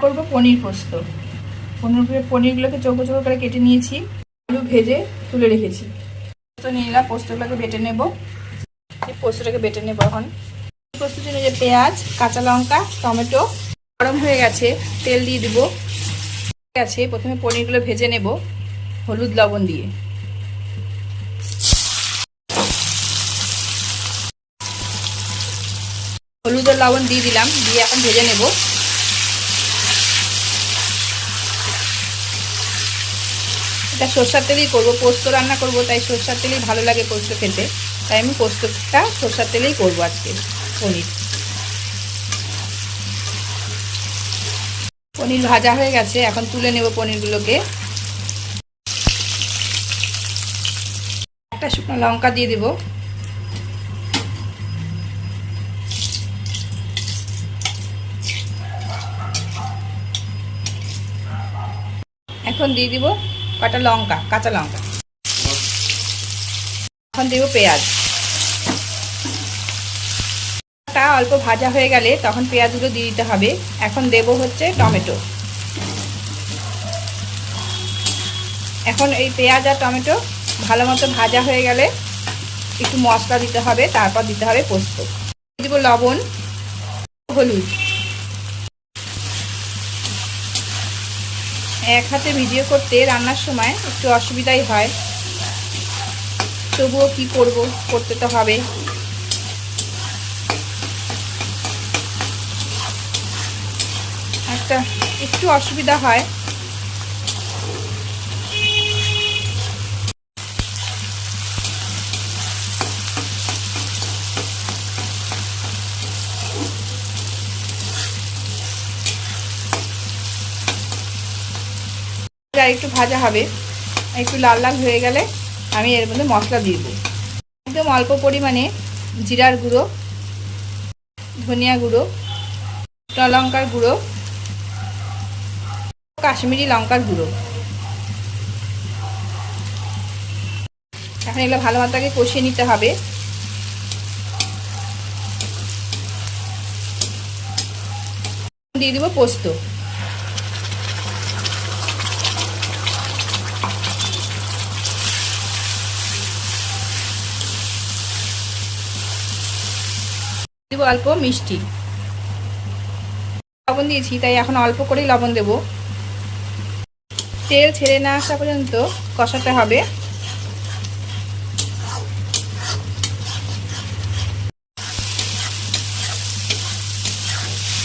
করবো পনির পোস্ত। পনিরগুলোকে চৌকো চৌকো করে কেটে নিয়েছি, আলু ভেজে তুলে রেখেছি। পোস্ত নিয়ে নিলাম, পোস্তগুলোকে বেটে নেব। পোস্তটাকে বেটে নেব। এখন পোস্তের জন্য যে পেঁয়াজ, কাঁচা লঙ্কা, টমেটো। গরম হয়ে গেছে, তেল দিয়ে দিব। ঠিক আছে, প্রথমে পনিরগুলো ভেজে নেব হলুদ লবণ দিয়ে। হলুদ আর লবণ দিয়ে দিলাম, দিয়ে এখন ভেজে নেব। এটা সরষার তেলেই করবো, পোস্ত রান্না করব, তাই সরষার তেলেই ভালো লাগে পোস্ত খেতে। তাই আমি পোস্তটা সরষার তেলেই করবো আজকে। পনির ভাজা হয়ে গেছে, এখন তুলে নেব পনিরগুলোকে। একটা শুকনো লঙ্কা দিয়ে দেব। এখন দিয়ে দিব কটা লঙ্কা, কাঁচা লঙ্কা। এখন দেব পেঁয়াজ। অল্প ভাজা হয়ে গেলে তখন পেঁয়াজগুলো দিয়ে দিতে হবে। এখন দেব হচ্ছে টমেটো। এখন এই পেঁয়াজ আর টমেটো ভালো মতো ভাজা হয়ে গেলে একটু মশলা দিতে হবে, তারপর দিতে হবে পোস্ত। দিব লবণ, হলুদ। এক হাতে ভিডিও করতে রান্নার সময় একটু অসুবিধাই হয়, তবুও কি করব, করতে তো হবে। একটু অসুবিধা হয়। আর একটু ভাজা হবে, একটু লাল লাল হয়ে গেলে আমি এর মধ্যে মশলা দিয়ে দেবো। একদম অল্প পরিমাণে জিরার গুঁড়ো, ধনিয়া গুঁড়ো, লঙ্কার গুঁড়ো, কাশ্মীরি লঙ্কার গুঁড়ো। এখন এগুলো ভালো মতো কষিয়ে নিতে হবে। দিয়ে দিব পোস্ত। দিব অল্প মিষ্টি। লবণ দিয়েছি, তাই এখন অল্প করেই লবণ দেব। তেল ছেড়ে না আসা পর্যন্ত কষাতে হবে।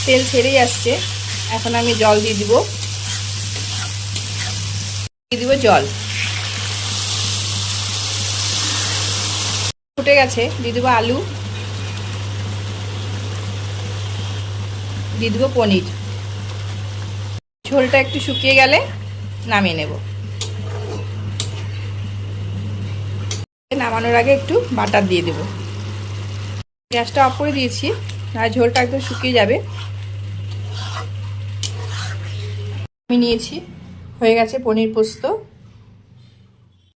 তেল ছেড়েই আসছে, এখন আমি জল দিয়ে দিব। জল ফুটে গেছে, দিয়ে দেবো আলু, দিয়ে দেবো পনির। ঝোলটা একটু শুকিয়ে গেলে নামিয়ে নেব। নামানোর আগে একটু বাটার দিয়ে দেব। গ্যাসটা অফ করে দিয়েছি, আর ঝোলটা একদম শুকিয়ে যাবে। আমি নিয়েছি, হয়ে গেছে পনির পোস্ত।